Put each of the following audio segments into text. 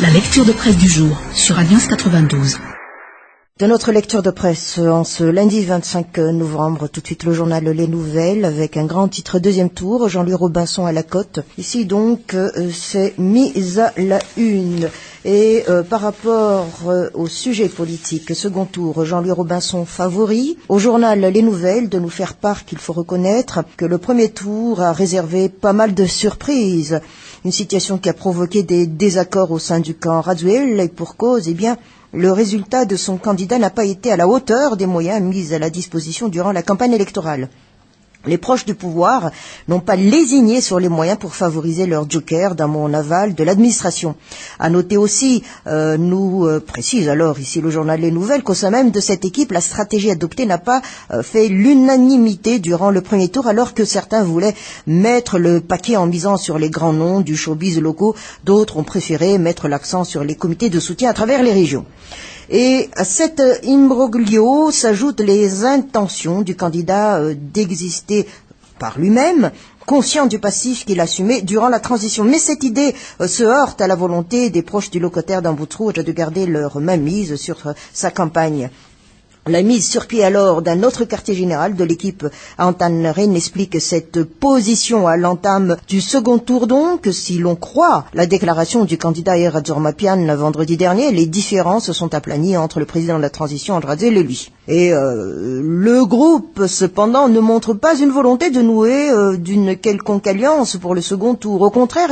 La lecture de presse du jour sur Alliance 92. De notre lecture de presse en ce lundi 25 novembre, tout de suite le journal Les Nouvelles avec un grand titre deuxième tour, Jean-Louis Robinson à la cote. Ici donc c'est mise à la une. Et par rapport au sujet politique, second tour, Jean-Louis Robinson favori. Au journal Les Nouvelles de nous faire part qu'il faut reconnaître que le premier tour a réservé pas mal de surprises. Une situation qui a provoqué des désaccords au sein du camp Raduel et pour cause, le résultat de son candidat n'a pas été à la hauteur des moyens mis à la disposition durant la campagne électorale. Les proches du pouvoir n'ont pas lésigné sur les moyens pour favoriser leur joker d'un mot en aval de l'administration. À noter aussi, précise alors ici le journal Les Nouvelles, qu'au sein même de cette équipe, la stratégie adoptée n'a pas fait l'unanimité durant le premier tour, alors que certains voulaient mettre le paquet en misant sur les grands noms du showbiz locaux. D'autres ont préféré mettre l'accent sur les comités de soutien à travers les régions. Et à cet imbroglio s'ajoutent les intentions du candidat d'exister par lui-même, conscient du passif qu'il assumait durant la transition. Mais cette idée se heurte à la volonté des proches du locataire d'Amboutrouge de garder leur mainmise sur sa campagne. La mise sur pied alors d'un autre quartier général de l'équipe Antan Rennes explique cette position à l'entame du second tour donc. Si l'on croit la déclaration du candidat Erazor Mapian vendredi dernier, les différences sont aplanies entre le président de la transition Andrazel et lui. Et le groupe cependant ne montre pas une volonté de nouer d'une quelconque alliance pour le second tour. Au contraire,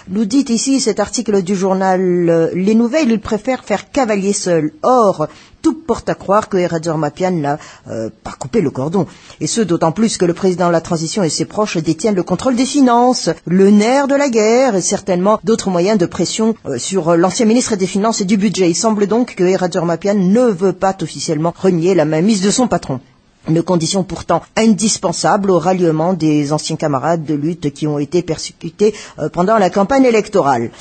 nous dit ici cet article du journal Les Nouvelles, il préfère faire cavalier seul. Or, tout porte à croire que Erazor Mapian n'a pas coupé le cordon. Et ce, d'autant plus que le président de la transition et ses proches détiennent le contrôle des finances, le nerf de la guerre et certainement d'autres moyens de pression sur l'ancien ministre des Finances et du Budget. Il semble donc que Erazor Mapian ne veut pas officiellement renier la mainmise de son patron. Une condition pourtant indispensable au ralliement des anciens camarades de lutte qui ont été persécutés pendant la campagne électorale.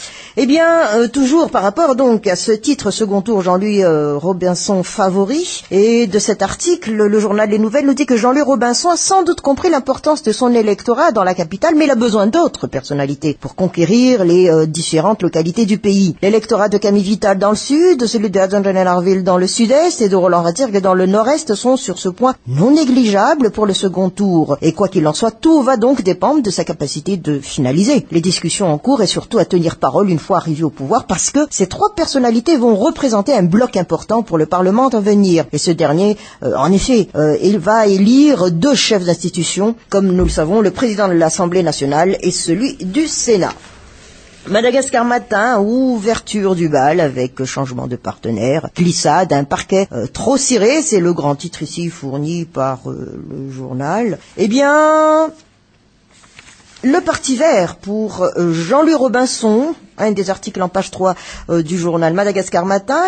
Toujours par rapport donc à ce titre second tour, Jean-Louis Robinson favori, et de cet article, le journal Les Nouvelles nous dit que Jean-Louis Robinson a sans doute compris l'importance de son électorat dans la capitale, mais il a besoin d'autres personnalités pour conquérir les différentes localités du pays. L'électorat de Camille Vital dans le sud, celui de Adjan Renarville dans le sud-est et de Roland Ratirgue dans le nord-est sont sur ce point non négligeable pour le second tour. Et quoi qu'il en soit, tout va donc dépendre de sa capacité de finaliser les discussions en cours et surtout à tenir parole une fois arrivé au pouvoir, parce que ces trois personnalités vont représenter un bloc important pour le Parlement à venir. Et ce dernier, il va élire deux chefs d'institution, comme nous le savons, le président de l'Assemblée nationale et celui du Sénat. Madagascar matin, ouverture du bal avec changement de partenaire, glissade, un parquet trop ciré, c'est le grand titre ici fourni par le journal. Le Parti vert pour Jean-Louis Robinson, un des articles en page 3 du journal Madagascar matin,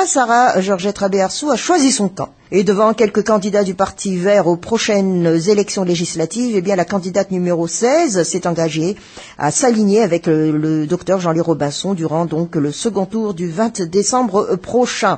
Sarah Georgette Rabéarsou a choisi son camp. Et devant quelques candidats du Parti vert aux prochaines élections législatives, la candidate numéro 16 s'est engagée à s'aligner avec le docteur Jean-Louis Robinson durant donc le second tour du 20 décembre prochain.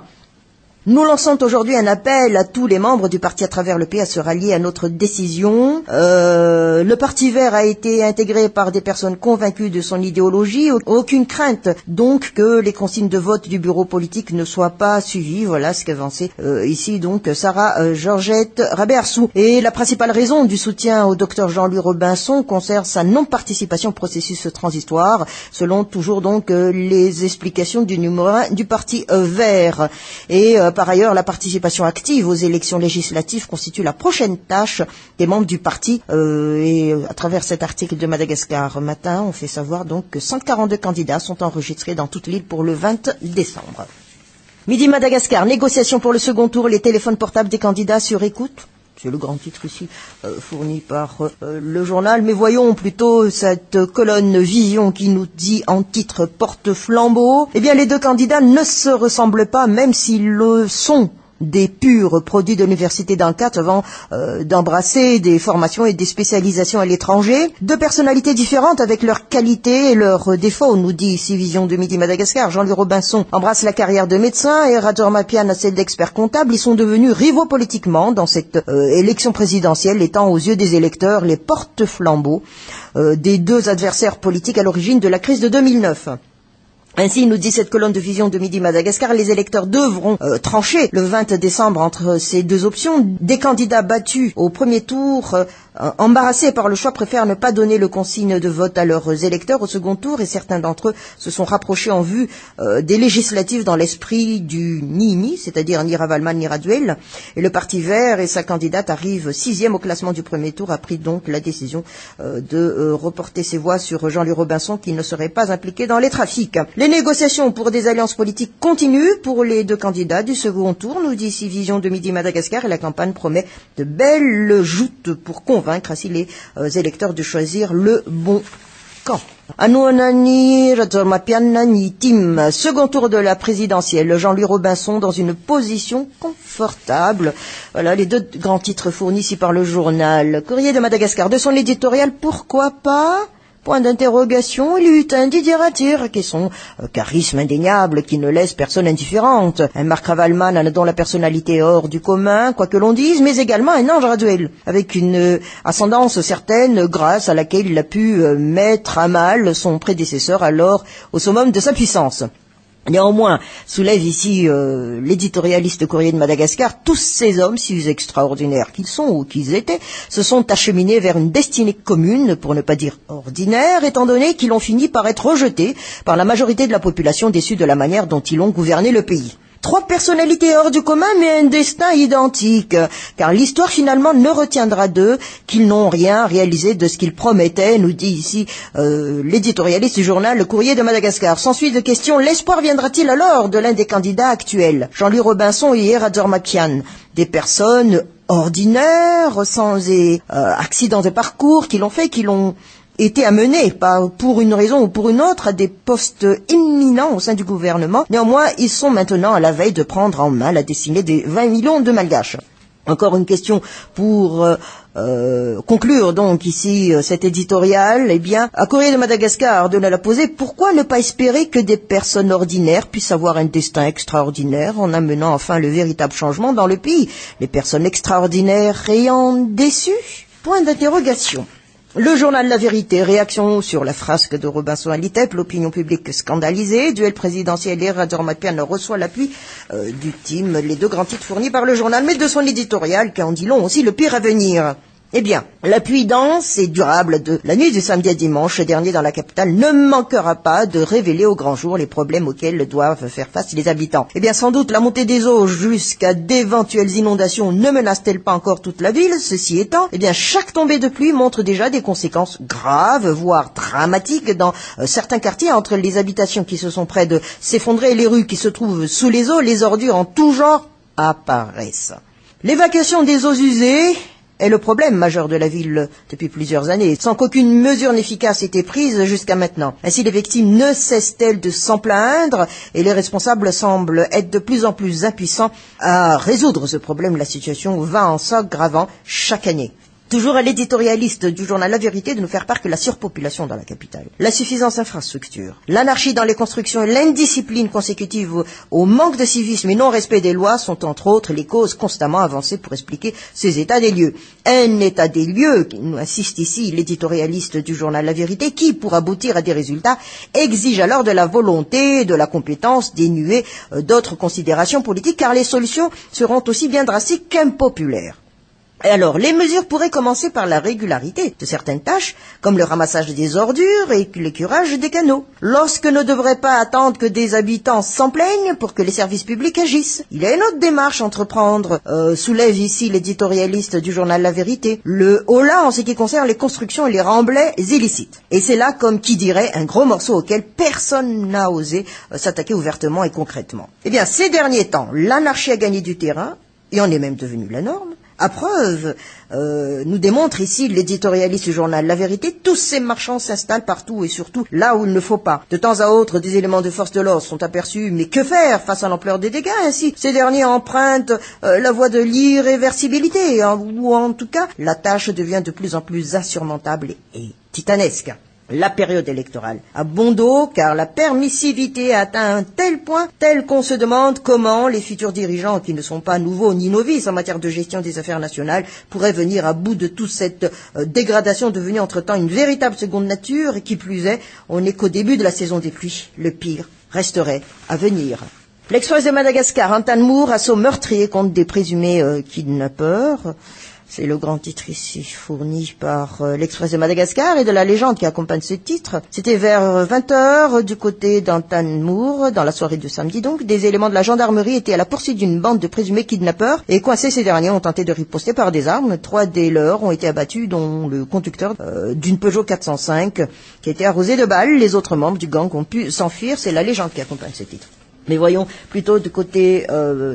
Nous lançons aujourd'hui un appel à tous les membres du parti à travers le pays à se rallier à notre décision. Le Parti vert a été intégré par des personnes convaincues de son idéologie. Aucune crainte donc que les consignes de vote du bureau politique ne soient pas suivies. Voilà ce qu'avançait ici donc Sarah Georgette Rabéarsou. Et la principale raison du soutien au docteur Jean-Louis Robinson concerne sa non-participation au processus transitoire, selon toujours donc les explications du numéro 1 du Parti vert. Et par ailleurs, la participation active aux élections législatives constitue la prochaine tâche des membres du parti. Et à travers cet article de Madagascar matin, on fait savoir donc que 142 candidats sont enregistrés dans toute l'île pour le 20 décembre. Midi Madagascar, négociation pour le second tour, les téléphones portables des candidats sur écoute. C'est le grand titre ici fourni par le journal. Mais voyons plutôt cette colonne vision qui nous dit en titre porte-flambeau. Les deux candidats ne se ressemblent pas, même s'ils le sont des purs produits de l'université dans le cadre avant d'embrasser des formations et des spécialisations à l'étranger. Deux personnalités différentes avec leurs qualités et leurs défauts, nous dit ici Vision de Midi Madagascar. Jean-Louis Robinson embrasse la carrière de médecin et Erazor Mapian celle d'expert comptable. Ils sont devenus rivaux politiquement dans cette élection présidentielle, étant aux yeux des électeurs les porte-flambeaux des deux adversaires politiques à l'origine de la crise de 2009. Ainsi, nous dit cette colonne de vision de Midi Madagascar, les électeurs devront trancher le 20 décembre entre ces deux options. Des candidats battus au premier tour, embarrassés par le choix, préfèrent ne pas donner le consigne de vote à leurs électeurs au second tour, et certains d'entre eux se sont rapprochés en vue des législatives dans l'esprit du ni-ni, c'est-à-dire ni Ravalman ni Raduel. Et le Parti vert et sa candidate arrivent 6e au classement du premier tour, a pris donc la décision de reporter ses voix sur Jean-Louis Robinson, qui ne serait pas impliqué dans les trafics. Les négociations pour des alliances politiques continuent pour les deux candidats du second tour, nous dit ici Vision de Midi Madagascar, et la campagne promet de belles joutes pour convaincre ainsi les électeurs de choisir le bon camp. Anouanani, Radzormapianani, Tim, second tour de la présidentielle, Jean-Louis Robinson dans une position confortable. Voilà les deux grands titres fournis ici par le journal Courrier de Madagascar. De son éditorial, pourquoi pas? Point d'interrogation, il eut un Didier Ratir, qui est son charisme indéniable, qui ne laisse personne indifférente. Un Marc Ravalman dont la personnalité est hors du commun, quoi que l'on dise, mais également un Ange Raduel, avec une ascendance certaine, grâce à laquelle il a pu mettre à mal son prédécesseur alors au summum de sa puissance. Néanmoins, soulève ici l'éditorialiste Courrier de Madagascar, tous ces hommes, si extraordinaires qu'ils sont ou qu'ils étaient, se sont acheminés vers une destinée commune, pour ne pas dire ordinaire, étant donné qu'ils ont fini par être rejetés par la majorité de la population déçue de la manière dont ils ont gouverné le pays. Trois personnalités hors du commun, mais un destin identique, car l'histoire finalement ne retiendra d'eux qu'ils n'ont rien réalisé de ce qu'ils promettaient, nous dit ici l'éditorialiste du journal Le Courrier de Madagascar. S'ensuit de questions, l'espoir viendra-t-il alors de l'un des candidats actuels, Jean-Louis Robinson et Radzormapian, des personnes ordinaires, sans accident de parcours, qui l'ont été amenés, pas pour une raison ou pour une autre, à des postes imminents au sein du gouvernement. Néanmoins, ils sont maintenant à la veille de prendre en main la destinée des 20 millions de Malgaches. Encore une question pour conclure donc ici cet éditorial. Eh bien, à Courrier de Madagascar de la poser, pourquoi ne pas espérer que des personnes ordinaires puissent avoir un destin extraordinaire en amenant enfin le véritable changement dans le pays, les personnes extraordinaires ayant déçu? Point d'interrogation. Le journal La Vérité, réaction sur la frasque de Robinson à l'ITEP, l'opinion publique scandalisée, duel présidentiel et Radzormapian reçoit l'appui du team, les deux grands titres fournis par le journal, mais de son éditorial, qui en dit long aussi le pire à venir. Eh bien, l'appui dense et durable de la nuit du samedi à dimanche dernier dans la capitale ne manquera pas de révéler au grand jour les problèmes auxquels doivent faire face les habitants. Eh bien, sans doute, la montée des eaux jusqu'à d'éventuelles inondations ne menace-t-elle pas encore toute la ville? Ceci étant, eh bien, chaque tombée de pluie montre déjà des conséquences graves, voire dramatiques dans certains quartiers, entre les habitations qui se sont près de s'effondrer et les rues qui se trouvent sous les eaux, les ordures en tout genre apparaissent. L'évacuation des eaux usées est le problème majeur de la ville depuis plusieurs années, sans qu'aucune mesure efficace ait été prise jusqu'à maintenant. Ainsi, les victimes ne cessent-elles de s'en plaindre et les responsables semblent être de plus en plus impuissants à résoudre ce problème. La situation va en s'aggravant chaque année. Toujours à l'éditorialiste du journal La Vérité de nous faire part que la surpopulation dans la capitale, l'insuffisance d'infrastructures, l'anarchie dans les constructions et l'indiscipline consécutive au manque de civisme et non-respect des lois sont entre autres les causes constamment avancées pour expliquer ces états des lieux. Un état des lieux, nous insiste ici l'éditorialiste du journal La Vérité, qui, pour aboutir à des résultats, exige alors de la volonté, de la compétence, dénuée d'autres considérations politiques, car les solutions seront aussi bien drastiques qu'impopulaires. Et alors, les mesures pourraient commencer par la régularité de certaines tâches, comme le ramassage des ordures et le curage des canaux. Lorsque ne devrait pas attendre que des habitants s'en plaignent pour que les services publics agissent. Il y a une autre démarche à entreprendre, soulève ici l'éditorialiste du journal La Vérité. Le holà en ce qui concerne les constructions et les remblais illicites. Et c'est là, comme qui dirait, un gros morceau auquel personne n'a osé s'attaquer ouvertement et concrètement. Eh bien, ces derniers temps, l'anarchie a gagné du terrain, et en est même devenue la norme. À preuve, nous démontre ici l'éditorialiste du journal La Vérité, tous ces marchands s'installent partout et surtout là où il ne faut pas. De temps à autre, des éléments de force de l'ordre sont aperçus, mais que faire face à l'ampleur des dégâts? Ainsi, ces derniers empruntent la voie de l'irréversibilité, ou en tout cas, la tâche devient de plus en plus insurmontable et titanesque. la période électorale a bon dos, car la permissivité a atteint un tel point, tel qu'on se demande comment les futurs dirigeants, qui ne sont pas nouveaux ni novices en matière de gestion des affaires nationales, pourraient venir à bout de toute cette dégradation devenue entre-temps une véritable seconde nature, et qui plus est, on n'est qu'au début de la saison des pluies. Le pire resterait à venir. L'Express de Madagascar, Antan Moore, assaut meurtrier contre des présumés kidnappeurs. C'est le grand titre ici fourni par l'Express de Madagascar et de la légende qui accompagne ce titre. C'était vers 20h du côté d'Antan Moore, dans la soirée de samedi donc. Des éléments de la gendarmerie étaient à la poursuite d'une bande de présumés kidnappeurs et coincés, ces derniers ont tenté de riposter par des armes. 3 des leurs ont été abattus, dont le conducteur d'une Peugeot 405 qui a été arrosé de balles. Les autres membres du gang ont pu s'enfuir. C'est la légende qui accompagne ce titre. Mais voyons plutôt du côté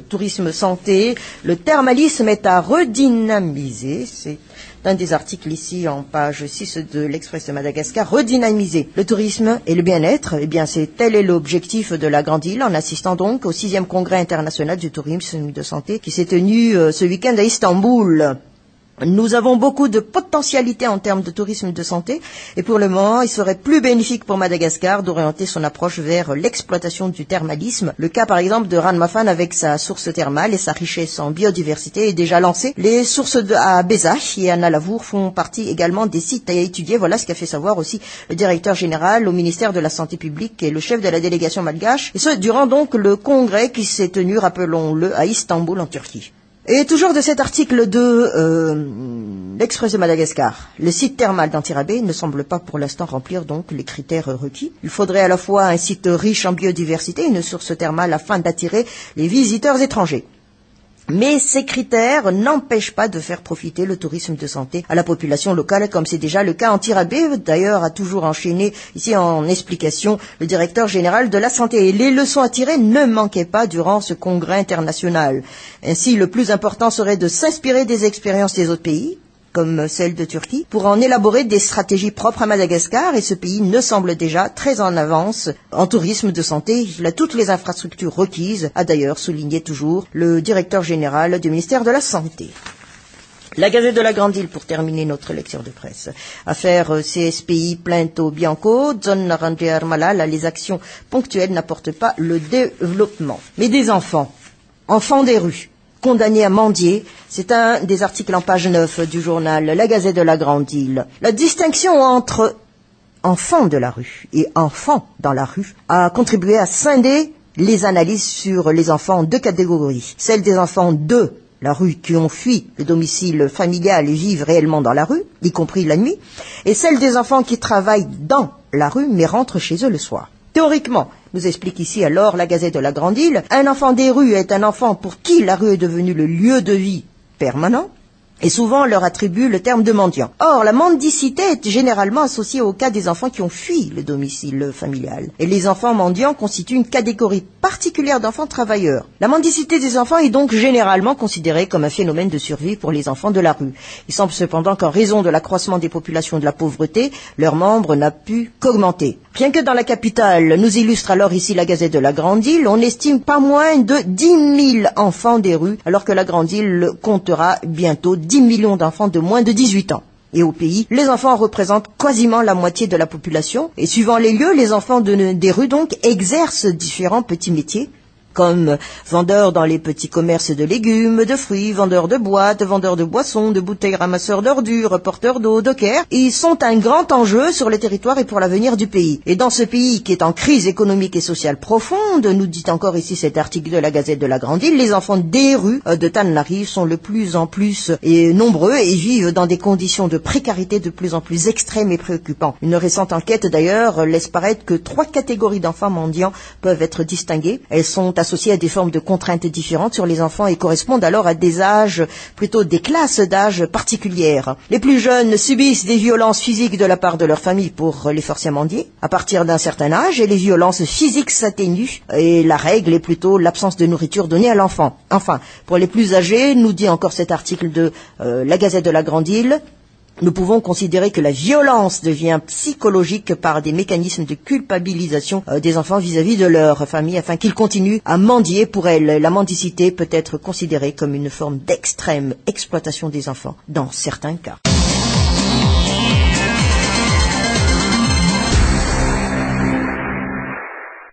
tourisme santé, le thermalisme est à redynamiser. C'est un des articles ici en page 6 de l'Express de Madagascar. Redynamiser le tourisme et le bien-être. Eh bien, tel est l'objectif de la Grande Île, en assistant donc au 6e congrès international du tourisme de santé qui s'est tenu ce week-end à Istanbul. Nous avons beaucoup de potentialités en termes de tourisme de santé et pour le moment, il serait plus bénéfique pour Madagascar d'orienter son approche vers l'exploitation du thermalisme. Le cas par exemple de Ranmafan avec sa source thermale et sa richesse en biodiversité est déjà lancé. Les sources à Bézach et à Nalavour font partie également des sites à étudier. Voilà ce qu'a fait savoir aussi le directeur général au ministère de la Santé publique et le chef de la délégation malgache. Et ce, durant donc le congrès qui s'est tenu, rappelons-le, à Istanbul en Turquie. Et toujours de cet article de l'Express de Madagascar, le site thermal d'Antirabé ne semble pas pour l'instant remplir donc les critères requis. Il faudrait à la fois un site riche en biodiversité, une source thermale afin d'attirer les visiteurs étrangers. Mais ces critères n'empêchent pas de faire profiter le tourisme de santé à la population locale, comme c'est déjà le cas Antirabé. D'ailleurs, a toujours enchaîné ici en explication le directeur général de la santé. Et les leçons à tirer ne manquaient pas durant ce congrès international. Ainsi, le plus important serait de s'inspirer des expériences des autres pays, comme celle de Turquie, pour en élaborer des stratégies propres à Madagascar, et ce pays ne semble déjà très en avance en tourisme de santé. Il a toutes les infrastructures requises, a d'ailleurs souligné toujours le directeur général du ministère de la Santé. La Gazette de la Grande Île, pour terminer notre lecture de presse. Affaire CSPI, plainte au Bianco, zone Naranjar Malala, les actions ponctuelles n'apportent pas le développement. Mais des enfants des rues, condamné à mendier, c'est un des articles en page 9 du journal La Gazette de la Grande Île. La distinction entre enfants de la rue et enfants dans la rue a contribué à scinder les analyses sur les enfants en 2 catégories. Celle des enfants de la rue qui ont fui le domicile familial et vivent réellement dans la rue, y compris la nuit, et celle des enfants qui travaillent dans la rue mais rentrent chez eux le soir. Théoriquement, nous explique ici alors la Gazette de la Grande Île, un enfant des rues est un enfant pour qui la rue est devenue le lieu de vie permanent, et souvent leur attribue le terme de mendiant. Or, la mendicité est généralement associée au cas des enfants qui ont fui le domicile familial. Et les enfants mendiants constituent une catégorie particulière d'enfants travailleurs. La mendicité des enfants est donc généralement considérée comme un phénomène de survie pour les enfants de la rue. Il semble cependant qu'en raison de l'accroissement des populations de la pauvreté, leur nombre n'a pu qu'augmenter. Rien que dans la capitale, nous illustre alors ici la Gazette de la Grande Île, on estime pas moins de 10 000 enfants des rues, alors que la Grande Île comptera bientôt 10 millions d'enfants de moins de 18 ans. Et au pays, les enfants représentent quasiment la moitié de la population. Et suivant les lieux, les enfants des rues donc exercent différents petits métiers, comme vendeurs dans les petits commerces de légumes, de fruits, vendeurs de boîtes, vendeurs de boissons, de bouteilles, ramasseurs d'ordures, porteurs d'eau, dockers. Ils sont un grand enjeu sur le territoire et pour l'avenir du pays. Et dans ce pays qui est en crise économique et sociale profonde, nous dit encore ici cet article de la Gazette de la Grande Île, les enfants des rues de Tananarive sont de plus en plus nombreux et vivent dans des conditions de précarité de plus en plus extrêmes et préoccupantes. Une récente enquête d'ailleurs laisse paraître que 3 catégories d'enfants mendiants peuvent être distinguées. Elles sont associées à des formes de contraintes différentes sur les enfants et correspondent alors à des âges, plutôt des classes d'âge particulières. Les plus jeunes subissent des violences physiques de la part de leur famille pour les forcer à mendier à partir d'un certain âge et les violences physiques s'atténuent et la règle est plutôt l'absence de nourriture donnée à l'enfant. Enfin, pour les plus âgés, nous dit encore cet article de la Gazette de la Grande Île, nous pouvons considérer que la violence devient psychologique par des mécanismes de culpabilisation des enfants vis-à-vis de leur famille afin qu'ils continuent à mendier. Pour elles, la mendicité peut être considérée comme une forme d'extrême exploitation des enfants dans certains cas.